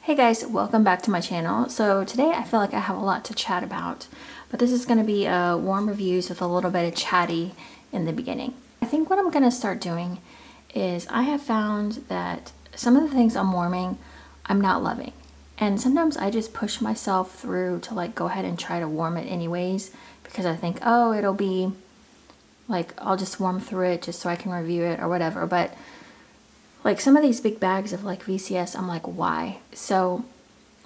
Hey guys, welcome back to my channel. So today I feel like I have a lot to chat about, but this is going to be a warm reviews with a little bit of chatty in the beginning. I think what I'm going to start doing is I have found that some of the things I'm warming, I'm not loving. And sometimes I just push myself through to like go ahead and try to warm it anyways, because I think, oh, it'll be like, I'll just warm through it just so I can review it or whatever. But like some of these big bags of like VCS, I'm like, why? So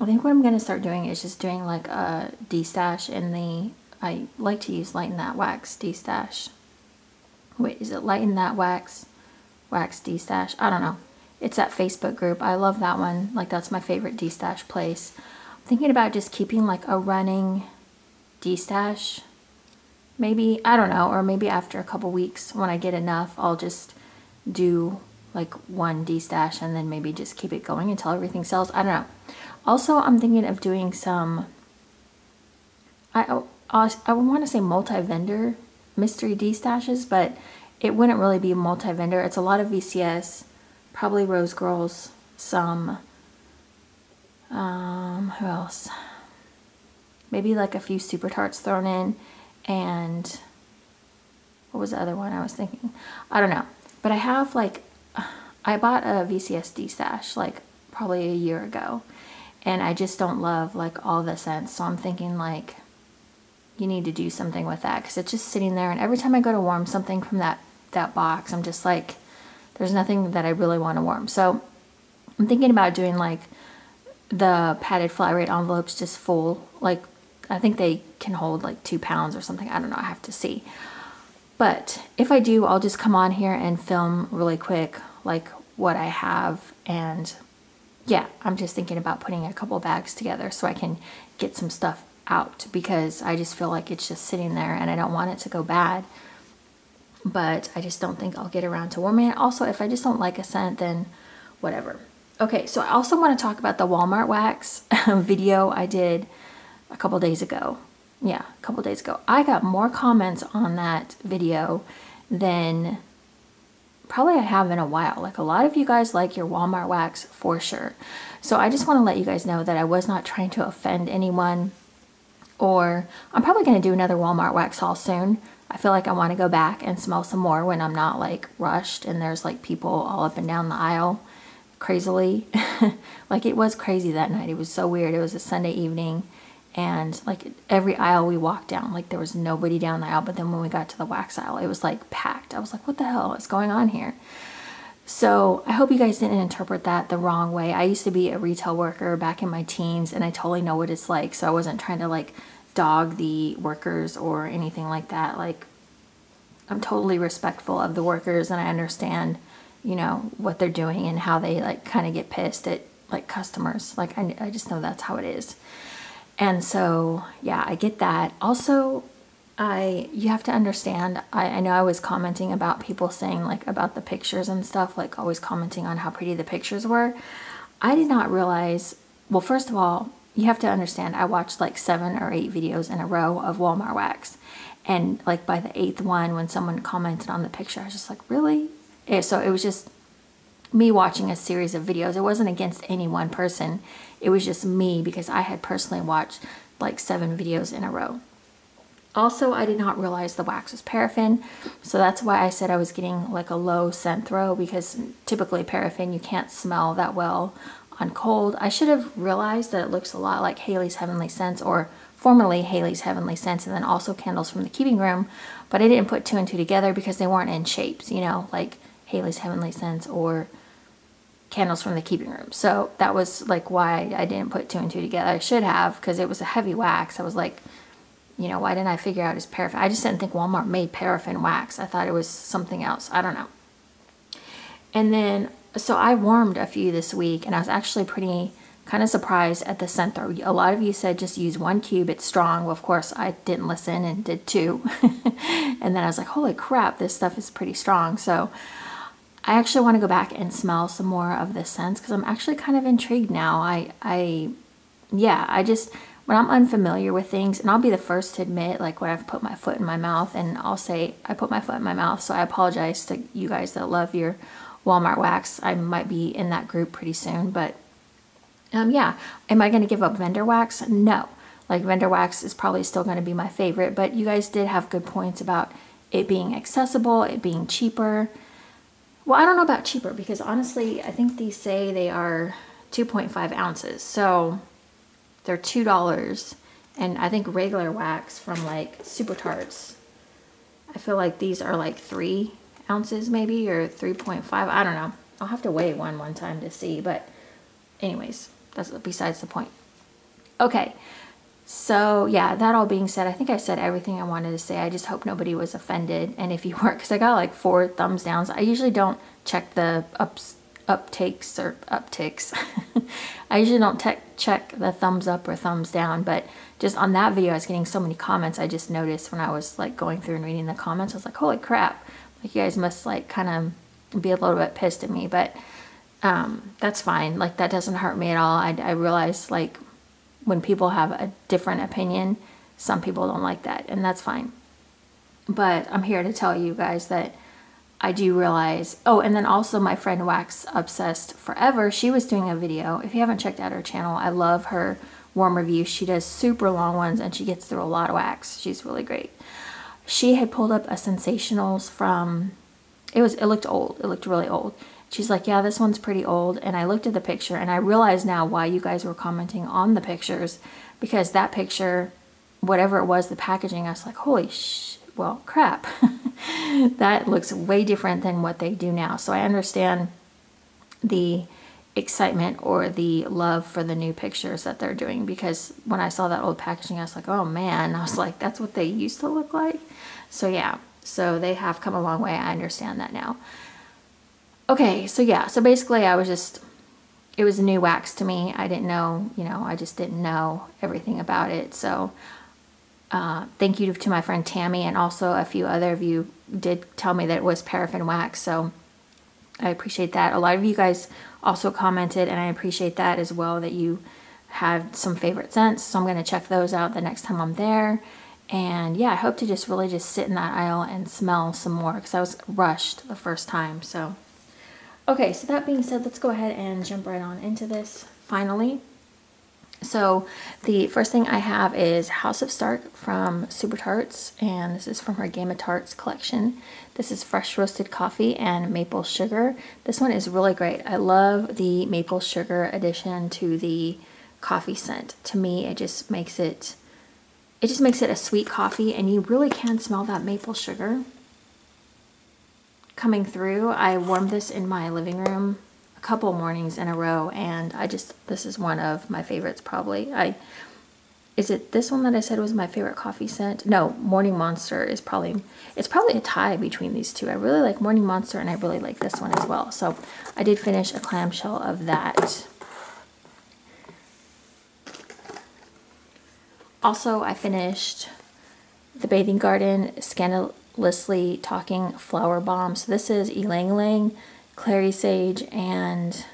I think what I'm going to start doing is just doing like a D-stash in the, I like to use Lighten That Wax D-stash. Wait, is it Lighten That Wax D-stash? I don't know. It's that Facebook group. I love that one. Like that's my favorite D-stash place. I'm thinking about just keeping like a running D-stash. Maybe, I don't know, or maybe after a couple weeks when I get enough, I'll just do like one D-stash and then maybe just keep it going until everything sells. I don't know. Also, I'm thinking of doing some, I want to say multi-vendor mystery D-stashes, but it wouldn't really be multi-vendor. It's a lot of VCS, probably Rose Girls, some, who else? Maybe like a few Super Tarts thrown in, and what was the other one I was thinking? I don't know. But I have like, I bought a VCS D-stash like probably a year ago, and I just don't love like all the scents. So I'm thinking like you need to do something with that because it's just sitting there, and every time I go to warm something from that box, I'm just like, there's nothing that I really want to warm. So I'm thinking about doing like the padded flat rate envelopes just full. Like I think they can hold like 2 pounds or something. I don't know. I have to see. But if I do, I'll just come on here and film really quick like what I have. And yeah, I'm just thinking about putting a couple bags together so I can get some stuff out, because I just feel like it's just sitting there and I don't want it to go bad. But I just don't think I'll get around to warming it. Also, if I just don't like a scent, then whatever. Okay, so I also want to talk about the Walmart wax video I did a couple days ago. Yeah, a couple days ago. I got more comments on that video than probably I have in a while. Like a lot of you guys like your Walmart wax for sure. So I just want to let you guys know that I was not trying to offend anyone, or I'm probably going to do another Walmart wax haul soon. I feel like I want to go back and smell some more when I'm not like rushed and there's like people all up and down the aisle crazily. Like it was crazy that night. It was so weird. It was a Sunday evening, and like every aisle we walked down, like there was nobody down the aisle. But then when we got to the wax aisle, it was like packed. I was like, what the hell is going on here? So I hope you guys didn't interpret that the wrong way. I used to be a retail worker back in my teens, and I totally know what it's like. So I wasn't trying to like dog the workers or anything like that. Like I'm totally respectful of the workers, and I understand, you know, what they're doing and how they like kind of get pissed at like customers. Like I just know that's how it is. And so, yeah, I get that. Also, you have to understand, I know I was commenting about people saying like about the pictures and stuff, like always commenting on how pretty the pictures were. I did not realize, well, first of all, you have to understand, I watched like 7 or 8 videos in a row of Walmart wax. And like by the 8th one, when someone commented on the picture, I was just like, really? So it was just me watching a series of videos. It wasn't against any one person. It was just me, because I had personally watched like 7 videos in a row. Also, I did not realize the wax was paraffin. So that's why I said I was getting like a low scent throw, because typically paraffin you can't smell that well on cold. I should have realized that it looks a lot like Haley's Heavenly Scents, or formerly Haley's Heavenly Scents, and then also candles from the keeping room. But I didn't put 2 and 2 together because they weren't in shapes, you know, like Haley's Heavenly Scents or candles from the keeping room. So that was like why I didn't put 2 and 2 together. I should have, because it was a heavy wax. I was like, you know, why didn't I figure out it's paraffin? I just didn't think Walmart made paraffin wax. I thought it was something else. I don't know. And then, so I warmed a few this week, and I was actually pretty kind of surprised at the scent throw. A lot of you said just use 1 cube, it's strong. Well, of course, I didn't listen and did 2. And then I was like, holy crap, this stuff is pretty strong. So I actually want to go back and smell some more of the scents, because I'm actually kind of intrigued now. Yeah, I just, when I'm unfamiliar with things, and I'll be the first to admit, like when I've put my foot in my mouth, and I'll say, I put my foot in my mouth, so I apologize to you guys that love your Walmart wax. I might be in that group pretty soon, but Yeah, am I going to give up vendor wax? No. Like, vendor wax is probably still going to be my favorite, but you guys did have good points about it being accessible, it being cheaper. Well, I don't know about cheaper, because honestly, I think these say they are 2.5 ounces. So they're $2. And I think regular wax from like Super Tarts, I feel like these are like 3 ounces maybe, or 3.5. I don't know. I'll have to weigh one time to see. But anyways, that's besides the point. Okay. So yeah, that all being said, I think I said everything I wanted to say. I just hope nobody was offended. And if you were, because I got like 4 thumbs downs. I usually don't check the uptakes or upticks. I usually don't check the thumbs up or thumbs down, but just on that video I was getting so many comments. I just noticed when I was like going through and reading the comments, I was like, holy crap, like you guys must like kind of be a little bit pissed at me. But that's fine. Like, that doesn't hurt me at all. I realize, like, when people have a different opinion, some people don't like that, and that's fine. But I'm here to tell you guys that I do realize. Oh, and then also my friend Wax Obsessed Forever, she was doing a video. If you haven't checked out her channel, I love her warm reviews. She does super long ones, and she gets through a lot of wax. She's really great. She had pulled up a Sensationals from, it looked old. It looked really old. She's like, yeah, this one's pretty old. And I looked at the picture, and I realized now why you guys were commenting on the pictures, because that picture, whatever it was, the packaging, I was like, holy well, crap. That looks way different than what they do now. So I understand the excitement or the love for the new pictures that they're doing, because when I saw that old packaging, I was like, oh man, I was like, that's what they used to look like. So yeah, so they have come a long way. I understand that now. Okay, so yeah, so basically it was a new wax to me. I didn't know, I just didn't know everything about it. So thank you to my friend Tammy, and also a few other of you did tell me that it was paraffin wax, so I appreciate that. A lot of you guys also commented, and I appreciate that as well, that you had some favorite scents, so I'm going to check those out the next time I'm there. And yeah, I hope to just really just sit in that aisle and smell some more, because I was rushed the first time. So okay, so that being said, let's go ahead and jump right on into this finally. So the first thing I have is House of Stark from Super Tarts, and this is from her Game of Tarts collection. This is fresh roasted coffee and maple sugar. This one is really great. I love the maple sugar addition to the coffee scent. To me, it just makes it a sweet coffee, and you really can smell that maple sugar coming through. I warmed this in my living room a couple mornings in a row, and this is one of my favorites probably. Is it this one that I said was my favorite coffee scent? No, Morning Monster is probably, it's probably a tie between these two. I really like Morning Monster, and I really like this one as well. So I did finish a clamshell of that. Also, I finished the Bathing Garden Scandalously Talking Flower Bomb. So this is Ylang Ylang, Clary Sage, and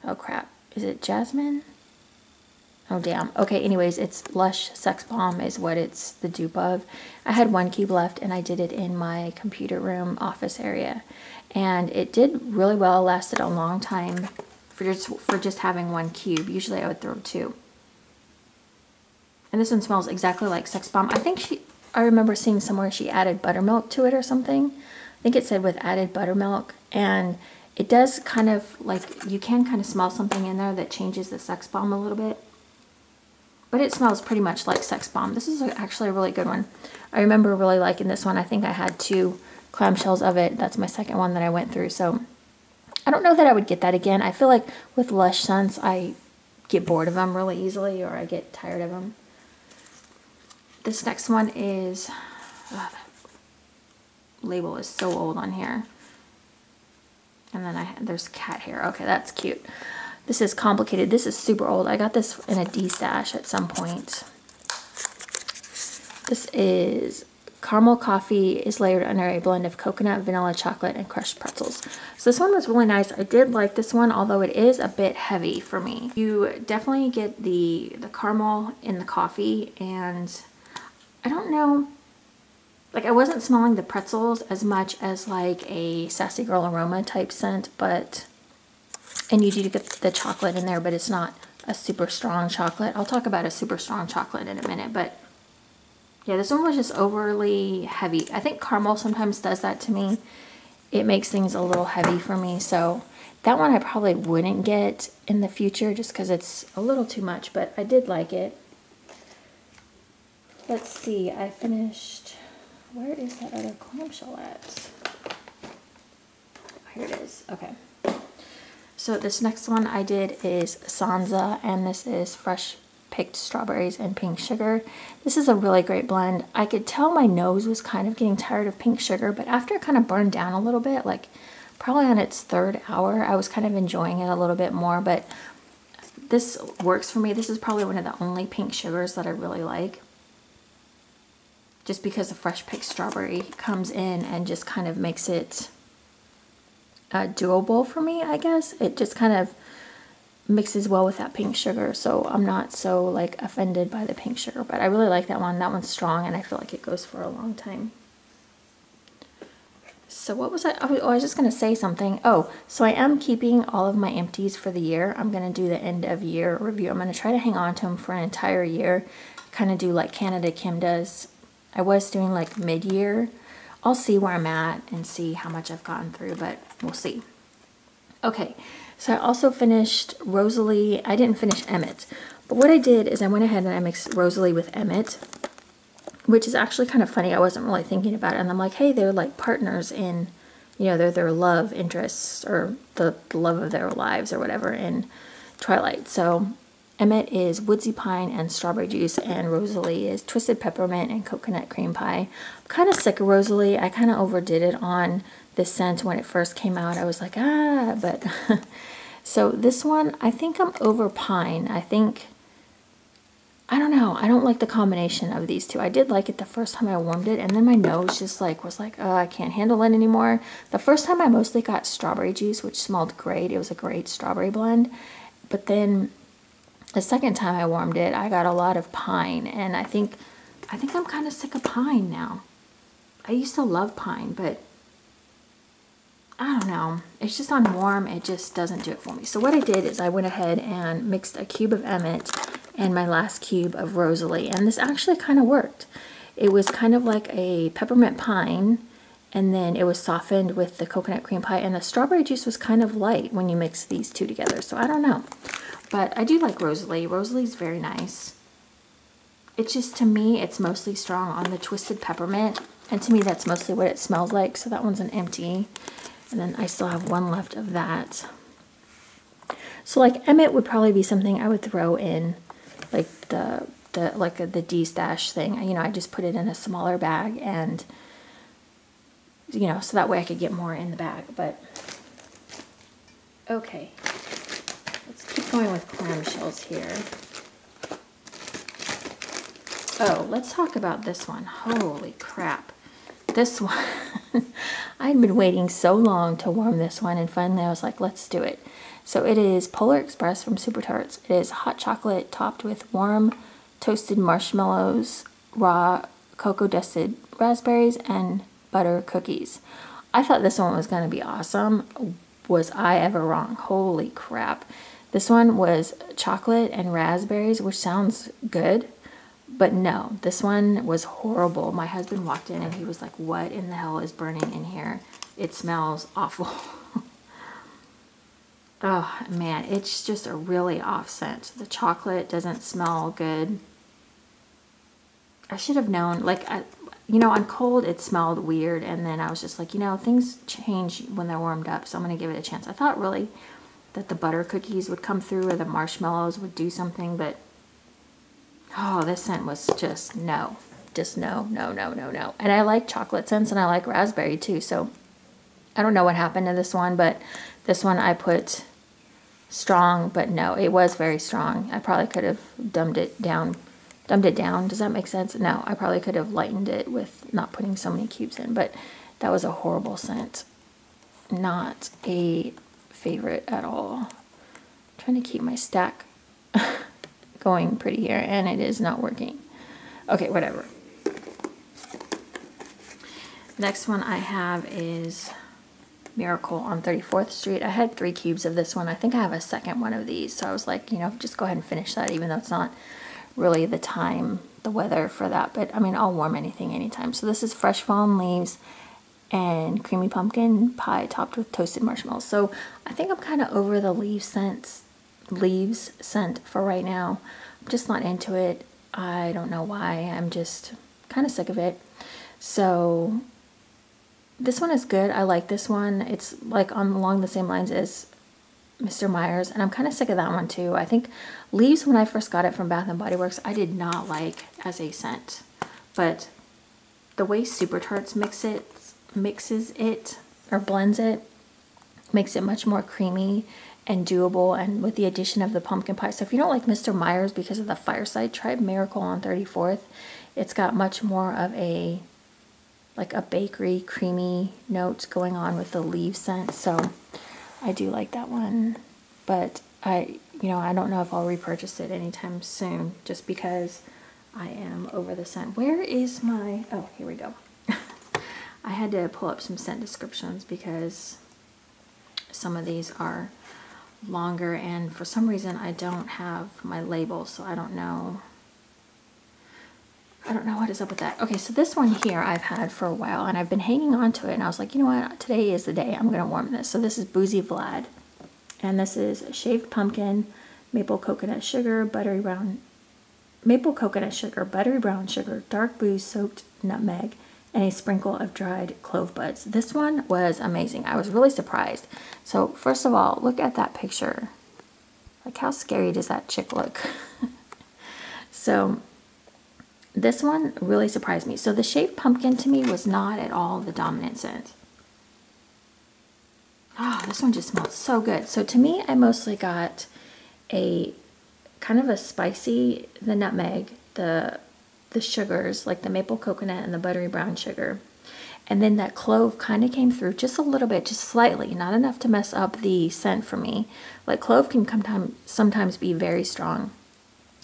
oh crap, is it Jasmine? Oh damn. Okay, anyways, it's Lush Sex Bomb is what it's the dupe of. I had 1 cube left, and I did it in my computer room office area, and it did really well. Lasted a long time for just having 1 cube. Usually I would throw 2. And this one smells exactly like Sex Bomb. I remember seeing somewhere she added buttermilk to it or something. I think it said with added buttermilk, and it does kind of like, you can kind of smell something in there that changes the Sex Bomb a little bit. But it smells pretty much like Sex Bomb. This is actually a really good one. I remember really liking this one. I think I had 2 clamshells of it. That's my second one that I went through. So I don't know that I would get that again. I feel like with Lush scents, I get bored of them really easily, or I get tired of them. This next one is, that label is so old on here. And then there's cat hair. Okay, that's cute. This is Complicated. This is super old. I got this in a D-stash at some point. This is Caramel Coffee is layered under a blend of coconut, vanilla, chocolate, and crushed pretzels. So this one was really nice. I did like this one, although it is a bit heavy for me. You definitely get the caramel in the coffee, and I don't know, like I wasn't smelling the pretzels as much as like a Sassy Girl Aroma type scent, but And you do get the chocolate in there, but it's not a super strong chocolate. I'll talk about a super strong chocolate in a minute, but yeah, this one was just overly heavy. I think caramel sometimes does that to me. It makes things a little heavy for me, so that one I probably wouldn't get in the future just because it's a little too much, but I did like it. Let's see, I finished, where is that other clamshell at? Here it is, okay. So this next one I did is Sansa, and this is fresh picked strawberries and pink sugar. This is a really great blend. I could tell my nose was kind of getting tired of pink sugar, but after it kind of burned down a little bit, like probably on its 3rd hour, I was kind of enjoying it a little bit more, but this works for me. This is probably one of the only pink sugars that I really like, just because the fresh picked strawberry comes in and just kind of makes it doable for me, I guess. It just kind of mixes well with that pink sugar, so I'm not so like offended by the pink sugar, but I really like that one. That one's strong and I feel like it goes for a long time. So what was I, oh, I was just going to say something. Oh, so I am keeping all of my empties for the year. I'm going to do the end of year review. I'm going to try to hang on to them for an entire year, kind of do like Canada Kim does. I was doing like mid-year. I'll see where I'm at and see how much I've gotten through, but we'll see. Okay, so I also finished Rosalie. I didn't finish Emmett, but what I did is I went ahead and I mixed Rosalie with Emmett, which is actually kind of funny. I wasn't really thinking about it, and I'm like, hey, they're like partners in, you know, they're their love interests, or the love of their lives or whatever in Twilight. So Emmett is woodsy pine and strawberry juice, and Rosalie is twisted peppermint and coconut cream pie. I'm kind of sick of Rosalie. I kind of overdid it on this scent when it first came out. I was like, ah, but so this one, I think I'm over pine. I think, I don't know. I don't like the combination of these two. I did like it the first time I warmed it, and then my nose just like was like, oh, I can't handle it anymore. The first time I mostly got strawberry juice, which smelled great. It was a great strawberry blend, but then the second time I warmed it, I got a lot of pine, and I think I'm kind of sick of pine now. I used to love pine, but I don't know. It's just on warm, it just doesn't do it for me. So what I did is I went ahead and mixed a cube of Emmett and my last cube of Rosalie, and this actually kind of worked. It was kind of like a peppermint pine, and then it was softened with the coconut cream pie, and the strawberry juice was kind of light when you mix these two together. So I don't know. But I do like Rosalie. Rosalie's very nice. It's just, to me, it's mostly strong on the twisted peppermint. And to me, that's mostly what it smells like. So that one's an empty. And then I still have one left of that. So like Emmett would probably be something I would throw in like the D-stash thing. You know, I just put it in a smaller bag, and, you know, so that way I could get more in the bag. But okay. Keep going with clamshells here. Oh, let's talk about this one. Holy crap. This one. I'd been waiting so long to warm this one, and finally I was like, let's do it. So it is Polar Express from Super Tarts. It is hot chocolate topped with warm toasted marshmallows, raw cocoa dusted raspberries, and butter cookies. I thought this one was going to be awesome. Was I ever wrong? Holy crap. This one was chocolate and raspberries, which sounds good, but no, this one was horrible. My husband walked in and he was like, what in the hell is burning in here? It smells awful. Oh man, it's just a really off scent. The chocolate doesn't smell good. I should have known, like, you know, on cold it smelled weird, and then I was just like, you know, things change when they're warmed up, so I'm going to give it a chance. I thought really that the butter cookies would come through or the marshmallows would do something, but oh, this scent was just no. Just no, no, no, no, no. And I like chocolate scents, and I like raspberry too, so I don't know what happened to this one, but this one I put strong, but no, it was very strong. I probably could have dumbed it down. Does that make sense? No, I probably could have lightened it with not putting so many cubes in, but that was a horrible scent. Not a favorite at all. I'm trying to keep my stack going pretty here, and it is not working. Okay, whatever. Next one I have is Miracle on 34th Street. I had 3 cubes of this one. I think I have a second one of these. So I was like, you know, just go ahead and finish that, even though it's not really the time, the weather for that. But I mean, I'll warm anything anytime. So this is fresh fallen leaves and creamy pumpkin pie topped with toasted marshmallows. So I think I'm kind of over the leaves scent for right now. I'm just not into it. I don't know why. I'm just kind of sick of it. So this one is good. I like this one. It's like along the same lines as Mr. Meyers, and I'm kind of sick of that one too. I think leaves, when I first got it from Bath & Body Works, I did not like as a scent, but the way Super Tarts mixes it or blends it makes it much more creamy and doable, and with the addition of the pumpkin pie. So if you don't like Mr. Meyers because of the fireside, try Miracle on 34th. It's got much more of a like a bakery creamy notes going on with the leaf scent. So I do like that one, but I don't know if I'll repurchase it anytime soon, just because I am over the scent. Where is my, oh, here we go. I had to pull up some scent descriptions because some of these are longer, and for some reason I don't have my label, so I don't know what is up with that. Okay, so this one here I've had for a while, and I've been hanging on to it, and I was like, you know what, today is the day I'm going to warm this. So this is Boozy Vlad, and this is shaved pumpkin, maple coconut sugar, buttery brown sugar, dark booze soaked nutmeg, and a sprinkle of dried clove buds. This one was amazing. I was really surprised. So first of all, look at that picture. Like, how scary does that chick look? So this one really surprised me. So the shaved pumpkin to me was not at all the dominant scent. Oh, this one just smells so good. So to me, I mostly got a kind of a spicy, the nutmeg, the sugars, like the maple coconut and the buttery brown sugar. And then that clove kind of came through just a little bit, just slightly, not enough to mess up the scent for me. Like, clove can sometimes be very strong.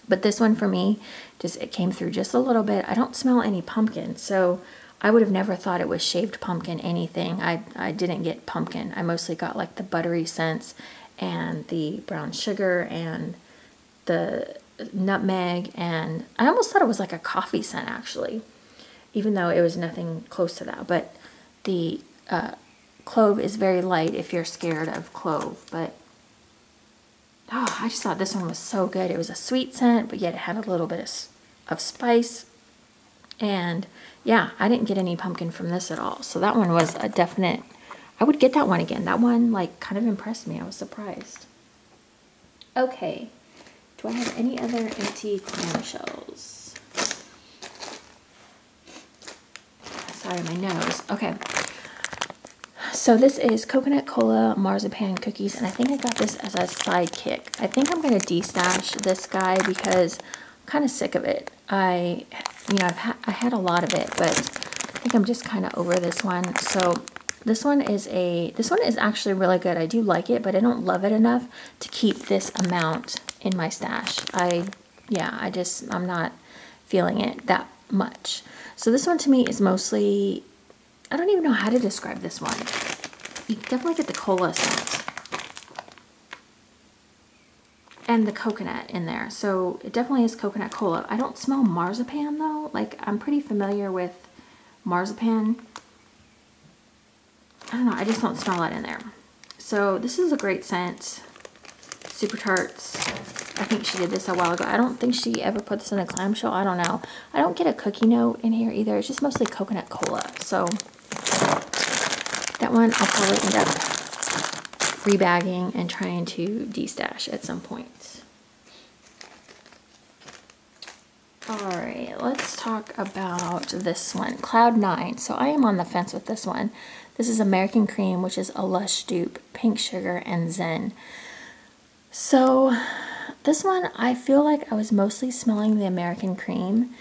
But this one for me, it came through just a little bit. I don't smell any pumpkin, so I would have never thought it was shaved pumpkin anything. I didn't get pumpkin. I mostly got like the buttery scents and the brown sugar and the nutmeg, and I almost thought it was like a coffee scent actually, even though it was nothing close to that. But the clove is very light if you're scared of clove. But oh, I just thought this one was so good. It was a sweet scent, but yet it had a little bit of spice. And yeah, I didn't get any pumpkin from this at all. So that one was a definite, I would get that one again. That one like kind of impressed me. I was surprised. Okay, do I have any other empty clamshells? Sorry, my nose. Okay. So this is coconut cola marzipan cookies, and I think I got this as a sidekick. I think I'm going to de-stash this guy because I'm kind of sick of it. I had a lot of it, but I think I'm just kind of over this one. So this one is actually really good. I do like it, but I don't love it enough to keep this amount in my stash. I'm not feeling it that much. So this one to me is mostly, I don't even know how to describe this one. You definitely get the cola scent and the coconut in there. So it definitely is coconut cola. I don't smell marzipan though. Like, I'm pretty familiar with marzipan. I don't know, I just don't smell it in there. So this is a great scent. Super Tarts. I think she did this a while ago. I don't think she ever put this in a clamshell. I don't know. I don't get a cookie note in here either. It's just mostly coconut cola. So that one I'll probably end up rebagging and trying to de-stash at some point. Alright, let's talk about this one. Cloud 9. So I am on the fence with this one. This is American Cream, which is a Lush dupe, pink sugar, and Zen. So this one, I feel like I was mostly smelling the American Cream,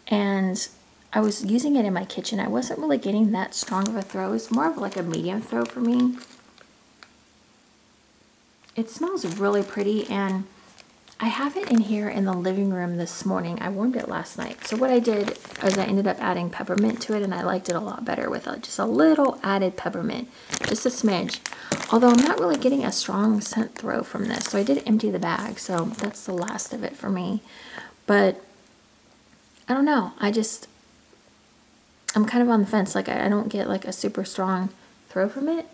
and I was using it in my kitchen. I wasn't really getting that strong of a throw. It's more of like a medium throw for me. It smells really pretty, and I have it in here in the living room this morning. I warmed it last night. So what I did is I ended up adding peppermint to it, and I liked it a lot better with just a little added peppermint, just a smidge. Although I'm not really getting a strong scent throw from this. So I did empty the bag, so that's the last of it for me. But I don't know. I'm kind of on the fence. Like I don't get like a super strong throw from it.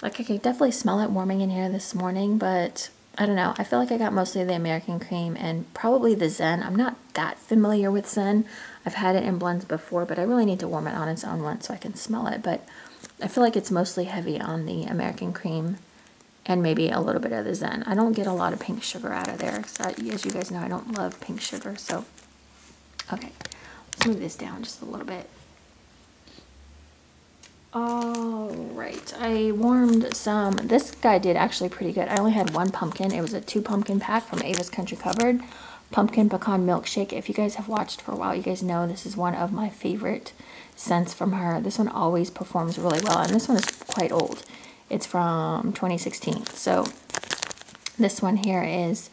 Like I could definitely smell it warming in here this morning, but I don't know. I feel like I got mostly the American Cream and probably the Zen. I'm not that familiar with Zen. I've had it in blends before, but I really need to warm it on its own once so I can smell it. But I feel like it's mostly heavy on the American Cream and maybe a little bit of the Zen. I don't get a lot of pink sugar out of there. As you guys know, I don't love pink sugar. So, okay. Let's move this down just a little bit. All right, I warmed some. This guy did actually pretty good. I only had one pumpkin. It was a 2 pumpkin pack from Ava's Country Covered. Pumpkin pecan milkshake. If you guys have watched for a while, you guys know this is one of my favorite scents from her. This one always performs really well, and this one is quite old. It's from 2016. So this one here is,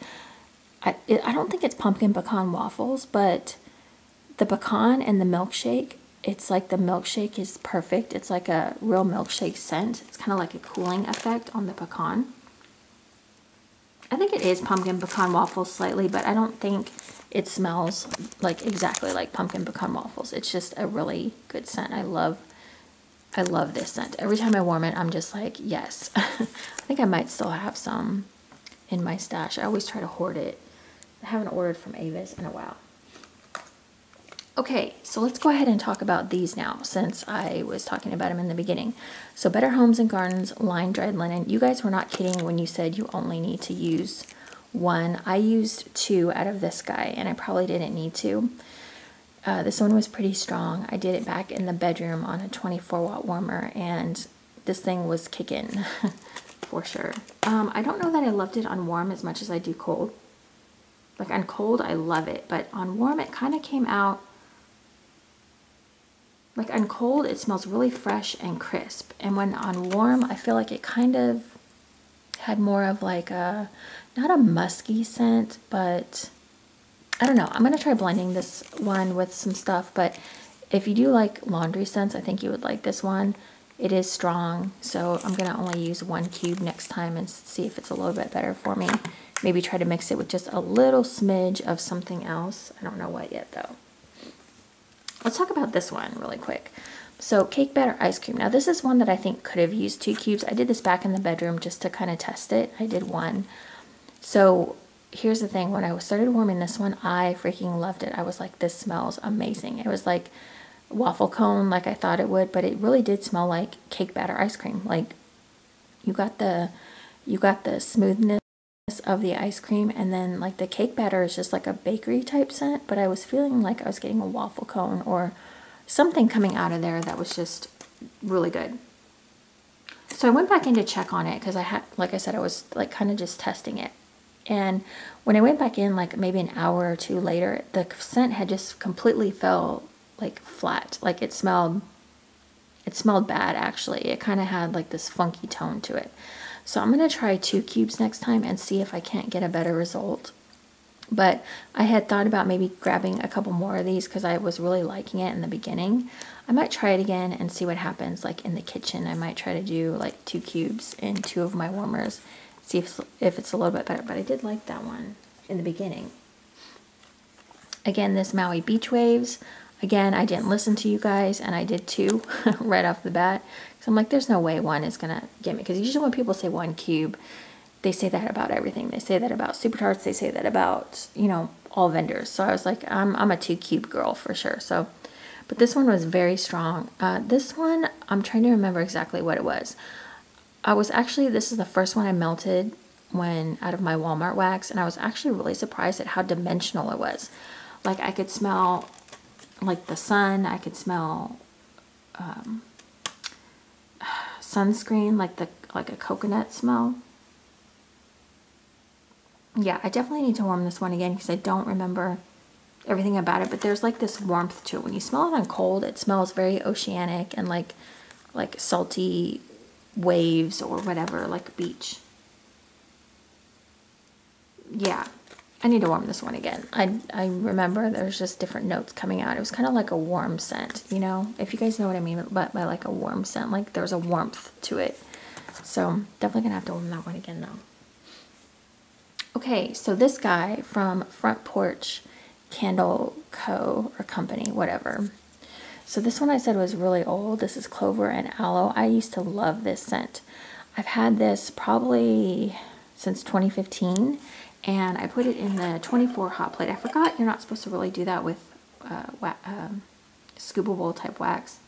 I don't think it's pumpkin pecan waffles, but the pecan and the milkshake, it's like the milkshake is perfect. It's like a real milkshake scent. It's kind of like a cooling effect on the pecan. I think it is pumpkin pecan waffles slightly, but I don't think it smells like exactly like pumpkin pecan waffles. It's just a really good scent. I love this scent. Every time I warm it, I'm just like, yes. I think I might still have some in my stash. I always try to hoard it. I haven't ordered from Ava's in a while. Okay, so let's go ahead and talk about these now, since I was talking about them in the beginning. So Better Homes and Gardens Line Dried Linen. You guys were not kidding when you said you only need to use 1. I used 2 out of this guy, and I probably didn't need to. This one was pretty strong. I did it back in the bedroom on a 24-watt warmer, and this thing was kicking for sure. I don't know that I loved it on warm as much as I do cold. Like on cold, I love it, but on warm, it kind of came out. Like on cold, it smells really fresh and crisp. And when on warm, I feel like it kind of had more of like a, not a musky scent, but I don't know. I'm going to try blending this one with some stuff. But if you do like laundry scents, I think you would like this one. It is strong. So I'm going to only use 1 cube next time and see if it's a little bit better for me. Maybe try to mix it with just a little smidge of something else. I don't know what yet though. Let's talk about this one really quick. So cake batter ice cream. Now this is one that I think could have used 2 cubes. I did this back in the bedroom just to kind of test it. I did 1. So here's the thing. When I started warming this one, I freaking loved it. I was like, this smells amazing. It was like waffle cone like I thought it would, but it really did smell like cake batter ice cream. Like you got the smoothness of the ice cream, and then like the cake batter is just like a bakery type scent, but I was feeling like I was getting a waffle cone or something coming out of there that was just really good. So I went back in to check on it because I had, like I said, I was like kind of just testing it. And when I went back in like maybe an hour or 2 later, the scent had just completely fell like flat. Like it smelled bad actually. It kind of had like this funky tone to it. So I'm going to try 2 cubes next time and see if I can't get a better result. But I had thought about maybe grabbing a couple more of these because I was really liking it in the beginning. I might try it again and see what happens like in the kitchen. I might try to do like 2 cubes in 2 of my warmers. See if it's a little bit better. But I did like that one in the beginning. Again, this Maui Beach Waves. Again, I didn't listen to you guys, and I did 2 right off the bat. So I'm like, there's no way 1 is going to get me. Because usually when people say 1 cube, they say that about everything. They say that about Super Tarts. They say that about, you know, all vendors. So I was like, I'm a 2 cube girl for sure. So, but this one was very strong. This one, I'm trying to remember exactly what it was. This is the first one I melted out of my Walmart wax. And I was actually really surprised at how dimensional it was. Like I could smell like the sun. I could smell sunscreen, like a coconut smell. Yeah, I definitely need to warm this one again because I don't remember everything about it, but there's like this warmth to it. When you smell it on cold, it smells very oceanic and like salty waves or whatever, like beach. yeah, I need to warm this one again. I remember there's just different notes coming out. It was kind of like a warm scent, you know, if you guys know what I mean by like a warm scent, like there's a warmth to it. So definitely gonna have to warm that one again though. Okay, so this guy from Front Porch Candle Co. or Company, whatever. So this one I said was really old. This is Clover and Aloe. I used to love this scent. I've had this probably since 2015, and I put it in the 24 hot plate. I forgot you're not supposed to really do that with scoopable type wax.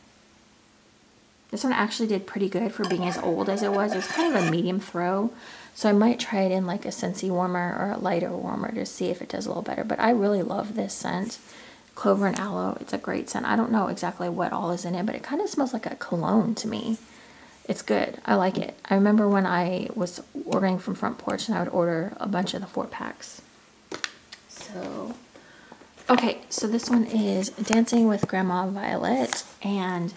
This one actually did pretty good for being as old as it was. It was kind of a medium throw, so I might try it in like a Scentsy warmer or a lighter warmer to see if it does a little better. But I really love this scent. Clover and Aloe, it's a great scent. I don't know exactly what all is in it, but it kind of smells like a cologne to me. It's good. I like it. I remember when I was ordering from Front Porch and I would order a bunch of the 4-packs. So, okay, so this one is Dancing with Grandma Violet, and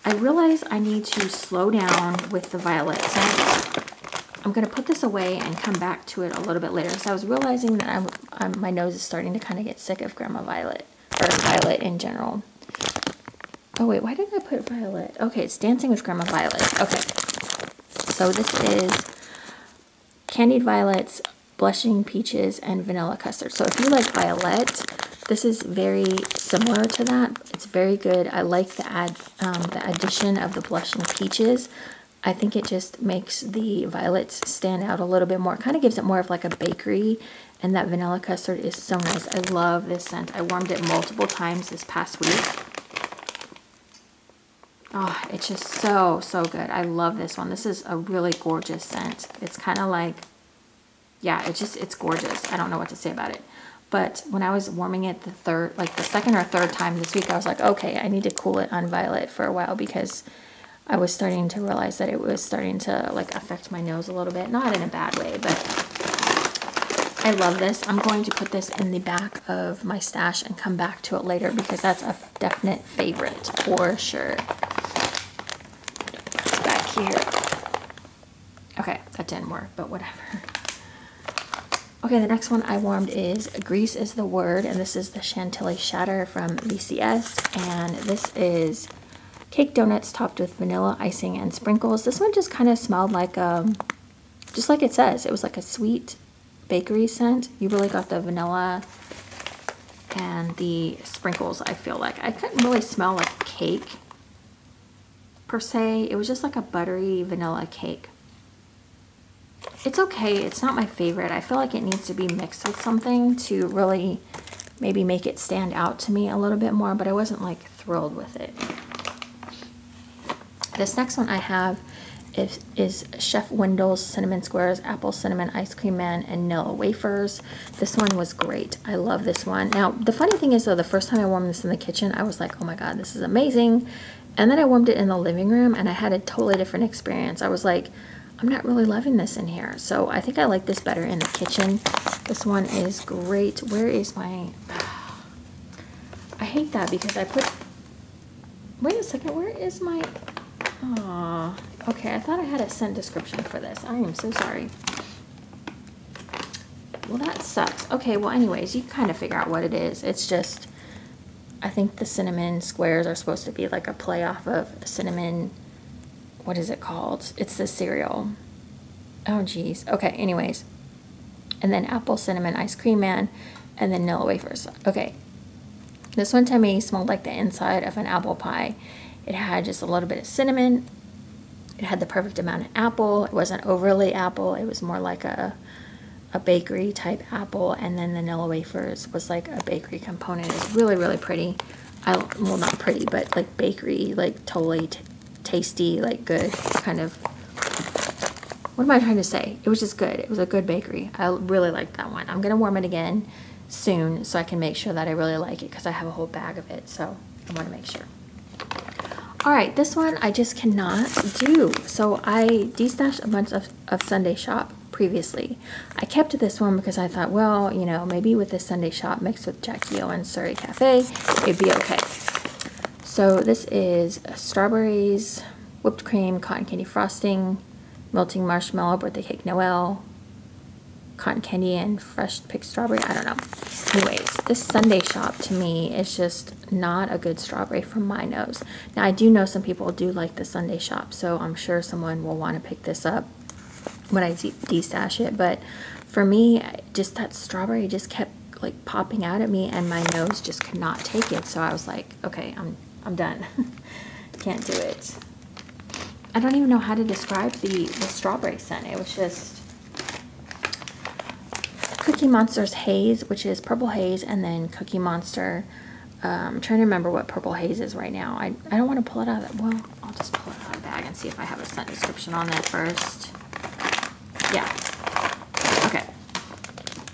I realize I need to slow down with the violet scent. I'm going to put this away and come back to it a little bit later. So I was realizing that my nose is starting to kind of get sick of Grandma Violet, or Violet in general. Oh wait, why didn't I put Violet? Okay, it's Dancing with Grandma Violet. Okay, so this is Candied Violets, Blushing Peaches, and Vanilla Custard. So if you like Violet, this is very similar to that. It's very good. I like the addition of the Blushing Peaches. I think it just makes the violets stand out a little bit more. It kind of gives it more of like a bakery, and that Vanilla Custard is so nice. I love this scent. I warmed it multiple times this past week. Oh, it's just so, so good. I love this one. This is a really gorgeous scent. It's kind of like, yeah, it's gorgeous. I don't know what to say about it. But when I was warming it the second or third time this week, I was like, okay, I need to cool it on Violet for a while, because I was starting to realize that it was starting to like affect my nose a little bit. Not in a bad way, but I love this. I'm going to put this in the back of my stash and come back to it later, because that's a definite favorite for sure. It's back here. Okay, that didn't work, but whatever. Okay, the next one I warmed is Grease is the Word, and this is the Chantilly Shatter from VCS, and this is cake donuts topped with vanilla icing and sprinkles. This one just kind of smelled like, just like it says, it was like a sweet bakery scent. You really got the vanilla and the sprinkles, I feel like. I couldn't really smell like cake per se. It was just like a buttery vanilla cake. It's okay. It's not my favorite. I feel like it needs to be mixed with something to really maybe make it stand out to me a little bit more, but I wasn't like thrilled with it. This next one I have is Chef Wendell's Cinnamon Squares, Apple Cinnamon Ice Cream Man, and Nilla Wafers. This one was great. I love this one. Now, the funny thing is though, the first time I warmed this in the kitchen, I was like, oh my God, this is amazing. And then I warmed it in the living room and I had a totally different experience. I was like, I'm not really loving this in here. So I think I like this better in the kitchen. This one is great. Where is my... I hate that because I put... Wait a second, where is my... Aw, okay, I thought I had a scent description for this. I am so sorry. Well, that sucks. Okay, well, anyways, you kind of figure out what it is. It's just, I think the cinnamon squares are supposed to be like a play off of cinnamon, what is it called? It's the cereal. Oh, geez. Okay, anyways. And then Apple Cinnamon Ice Cream Man, and then Nilla Wafers. Okay, this one to me smelled like the inside of an apple pie. It had just a little bit of cinnamon. It had the perfect amount of apple. It wasn't overly apple. It was more like a bakery type apple. And then the Nilla Wafers was like a bakery component. It's really, really pretty. Well, not pretty, but like bakery, like totally tasty, like good kind of. What am I trying to say? It was just good. It was a good bakery. I really liked that one. I'm going to warm it again soon so I can make sure that I really like it because I have a whole bag of it. So I want to make sure. Alright, this one I just cannot do. So I destashed a bunch of Sunday Shop previously. I kept this one because I thought, well, you know, maybe with this Sunday Shop mixed with Jackie O and Surrey Cafe, it'd be okay. So this is strawberries, whipped cream, cotton candy frosting, melting marshmallow, birthday cake Noel, cotton candy and fresh picked strawberry. I don't know. Anyways, this Sunday shop to me is just not a good strawberry for my nose. Now, I do know some people do like the Sunday shop, so I'm sure someone will want to pick this up when I destash it. But for me, just that strawberry just kept like popping out at me, and my nose just could not take it. So I was like, okay, I'm done. Can't do it. I don't even know how to describe the strawberry scent. It was just Cookie Monster's Haze, which is Purple Haze, and then Cookie Monster. I'm trying to remember what Purple Haze is right now. I don't want to pull it out of that. Well, I'll just pull it out of the bag and see if I have a scent description on that first. Yeah. Okay.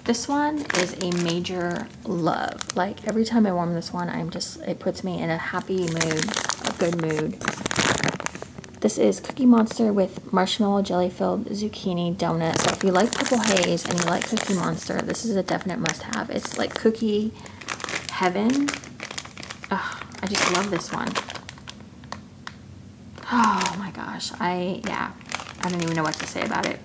This one is a major love. Like, every time I warm this one, it puts me in a happy mood, a good mood. This is Cookie Monster with marshmallow jelly-filled zucchini donut. So if you like Purple Haze and you like Cookie Monster, this is a definite must-have. It's like cookie heaven. Ugh, I just love this one. Oh my gosh. I don't even know what to say about it.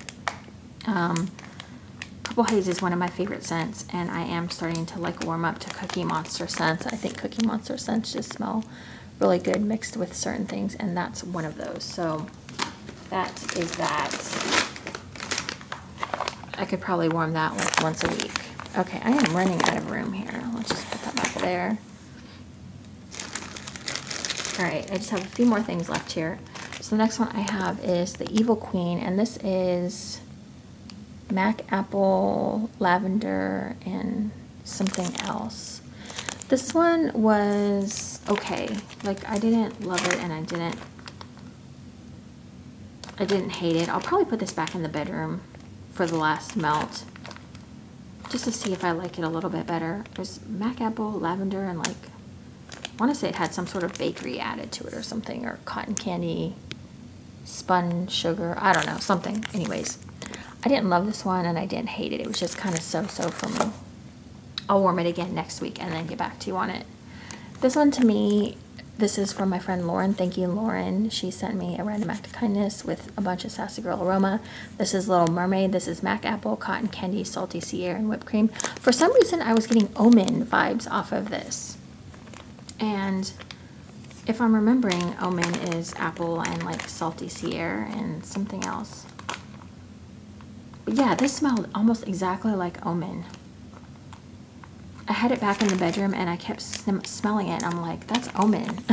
Purple Haze is one of my favorite scents, and I am starting to like warm up to Cookie Monster scents. I think Cookie Monster scents just smell really good mixed with certain things, and that's one of those. So that is that. I could probably warm that like once a week. Okay, I am running out of room here. Let's just put that back there. All right, I just have a few more things left here. So the next one I have is the Evil Queen, and this is Mac Apple, Lavender, and something else. This one was okay. Like, I didn't love it, and I didn't hate it. I'll probably put this back in the bedroom for the last melt, just to see if I like it a little bit better. There's Mac Apple, Lavender, and like, I want to say it had some sort of bakery added to it or something, or cotton candy, spun sugar, I don't know, something. Anyways, I didn't love this one, and I didn't hate it. It was just kind of so-so for me. I'll warm it again next week and then get back to you on it. This one, to me, this is from my friend Lauren. Thank you, Lauren. She sent me a random act of kindness with a bunch of Sassy Girl aroma. This is Little Mermaid. This is Mac Apple, Cotton Candy, Salty Sea Air, and Whipped Cream. For some reason, I was getting Omen vibes off of this. And if I'm remembering, Omen is apple and like Salty Sea Air and something else. But yeah, this smelled almost exactly like Omen. I had it back in the bedroom, and I kept smelling it, and I'm like, that's Omen.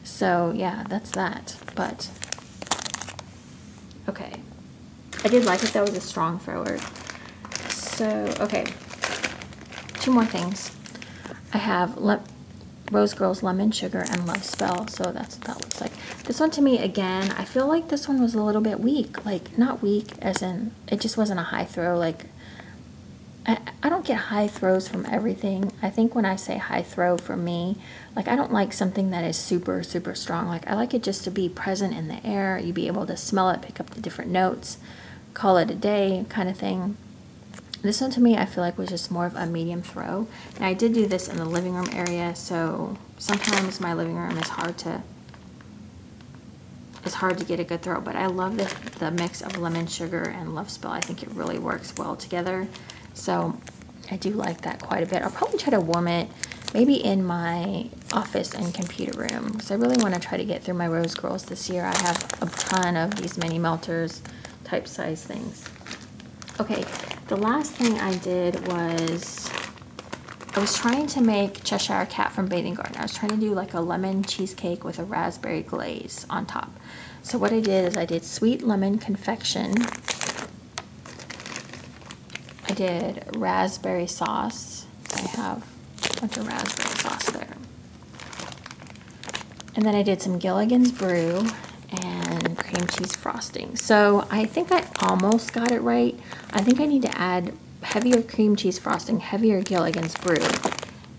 So yeah, that's that. But okay, I did like it though. It was a strong thrower. So okay, two more things. I have Rose Girls Lemon Sugar and Love Spell. So that's what that looks like. This one, to me, again, I feel like this one was a little bit weak. Like, not weak as in it just wasn't a high throw. Like, I don't get high throws from everything. I think when I say high throw for me, like, I don't like something that is super, super strong. Like, I like it just to be present in the air. You be able to smell it, pick up the different notes, call it a day kind of thing. This one, to me, I feel like was just more of a medium throw. And I did do this in the living room area, so sometimes my living room is hard to get a good throw. But I love the mix of lemon sugar and Love Spell. I think it really works well together. So I do like that quite a bit. I'll probably try to warm it maybe in my office and computer room, because I really want to try to get through my Rose Girls this year. I have a ton of these mini melters type size things. Okay, the last thing I did was I was trying to make Cheshire Cat from Bathing Garden. I was trying to do like a lemon cheesecake with a raspberry glaze on top. So what I did is I did sweet lemon confection. I did raspberry sauce. I have a bunch of raspberry sauce there. And then I did some Gilligan's Brew and cream cheese frosting. So I think I almost got it right. I think I need to add heavier cream cheese frosting, heavier Gilligan's Brew,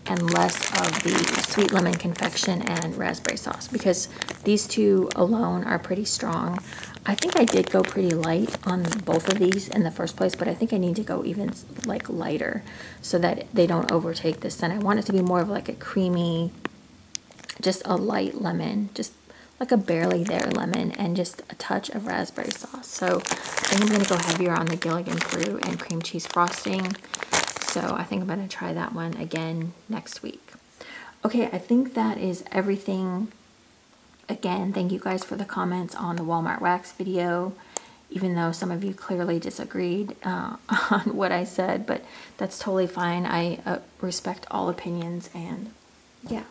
and less of the sweet lemon confection and raspberry sauce, because these two alone are pretty strong. I think I did go pretty light on both of these in the first place, but I think I need to go even like lighter so that they don't overtake this. Then I want it to be more of like a creamy, just a light lemon, just like a barely there lemon and just a touch of raspberry sauce. So I think I'm going to go heavier on the Gilligan Peru and cream cheese frosting. So I think I'm going to try that one again next week. Okay, I think that is everything. Again, thank you guys for the comments on the Walmart wax video, even though some of you clearly disagreed on what I said, but that's totally fine. I respect all opinions, and yeah.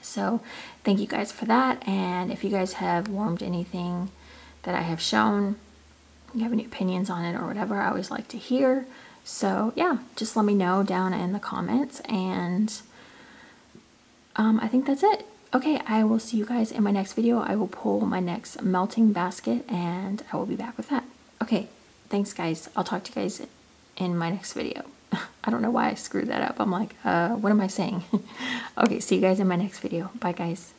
So thank you guys for that, and if you guys have warmed anything that I have shown, you have any opinions on it or whatever, I always like to hear. So yeah, just let me know down in the comments, and I think that's it. Okay, I will see you guys in my next video. I will pull my next melting basket, and I will be back with that. Okay, thanks guys. I'll talk to you guys in my next video. I don't know why I screwed that up. I'm like, what am I saying? Okay, see you guys in my next video. Bye guys.